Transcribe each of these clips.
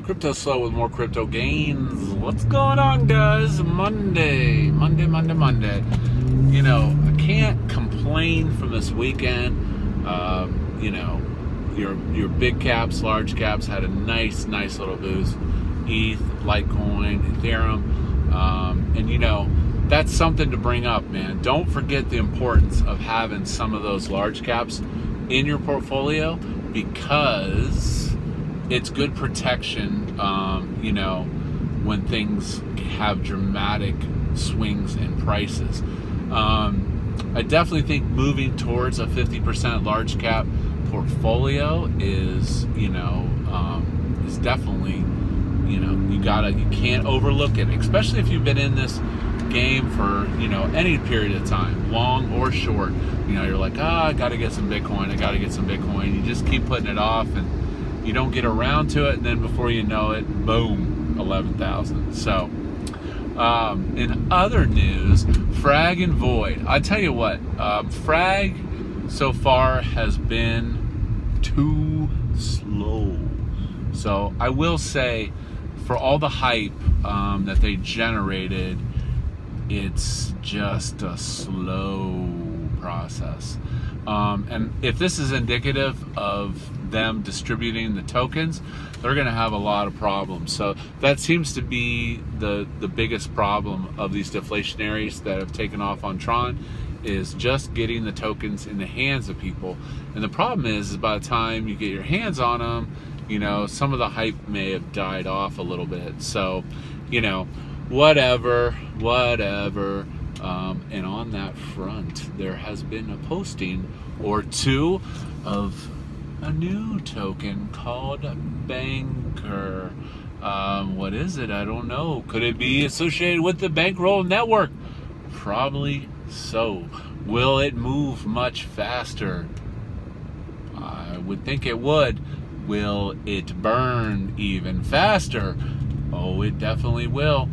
CryptoSlo with more crypto gains. What's going on, guys? Monday. You know, I can't complain from this weekend. You know, your big caps, large caps had a nice little boost. ETH, Litecoin, Ethereum, and you know, that's something to bring up, man. Don't forget the importance of having some of those large caps in your portfolio, because it's good protection, you know, when things have dramatic swings in prices. I definitely think moving towards a 50% large cap portfolio is, you know, is definitely, you know, you can't overlook it, especially if you've been in this game for, you know, any period of time, long or short. You know, you're like, I gotta get some Bitcoin, I gotta get some Bitcoin. You just keep putting it off and you don't get around to it, and then before you know it, boom, 11,000. So in other news, Frag and Void, I tell you what, Frag so far has been too slow. So I will say, for all the hype that they generated, it's just a slow process. And if this is indicative of them distributing the tokens, they're going to have a lot of problems. So that seems to be the biggest problem of these deflationaries that have taken off on Tron, is just getting the tokens in the hands of people. And the problem is by the time you get your hands on them, you know, some of the hype may have died off a little bit. So, you know, whatever. And on that front, there has been a posting or two of a new token called Banker. What is it? I don't know. Could it be associated with the Bankroll network? Probably so. Will it move much faster? I would think it would. Will it burn even faster? Oh, it definitely will.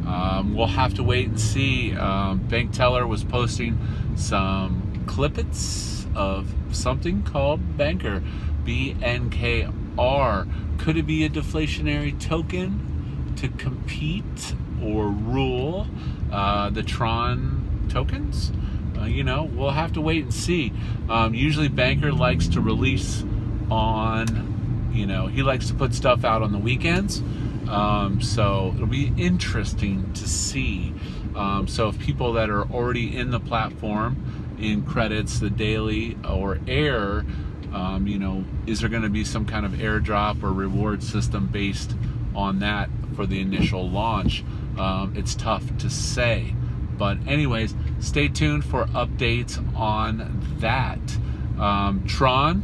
We'll have to wait and see. Bank Teller was posting some clippets of something called Banker, BNKR. Could it be a deflationary token to compete or rule the Tron tokens? You know, we'll have to wait and see. Usually Banker likes to release on, you know, he likes to put stuff out on the weekends. So it'll be interesting to see. So if people that are already in the platform, in credits, the daily or air, you know, is there going to be some kind of airdrop or reward system based on that for the initial launch? It's tough to say. But anyways, stay tuned for updates on that. Tron,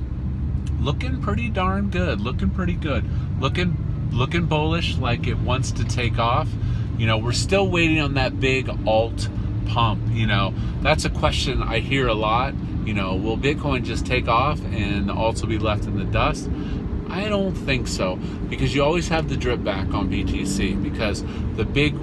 looking pretty darn good. Looking pretty good. Looking bullish, like it wants to take off. You know, we're still waiting on that big alt pump. You know, that's a question I hear a lot. You know, will Bitcoin just take off and the alts will be left in the dust? I don't think so, because you always have the drip back on BTC, because the big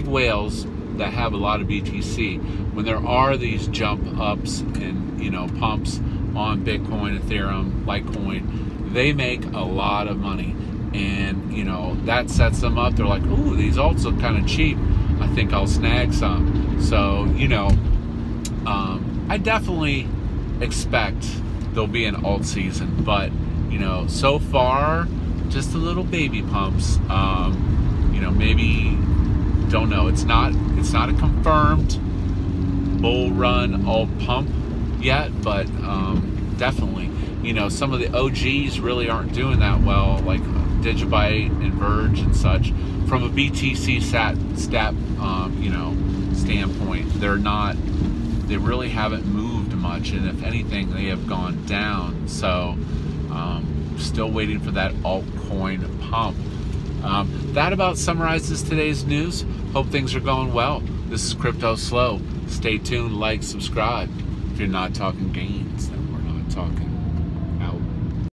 whales that have a lot of BTC, when there are these jump ups and, you know, pumps on Bitcoin, Ethereum, Litecoin, they make a lot of money. And, you know, that sets them up. They're like, ooh, these alts look kind of cheap. I think I'll snag some. So, you know, I definitely expect there'll be an alt season. But, you know, so far, just a little baby pumps. You know, maybe, don't know. It's not a confirmed bull run alt pump yet, but definitely, you know, some of the OGs really aren't doing that well, like Digibyte and Verge and such. From a BTC stat, you know, standpoint, they really haven't moved much, and if anything, they have gone down. So, still waiting for that altcoin pump. That about summarizes today's news. Hope things are going well. This is CryptoSlo. Stay tuned, like, subscribe. If you're not talking gains, then we're not talking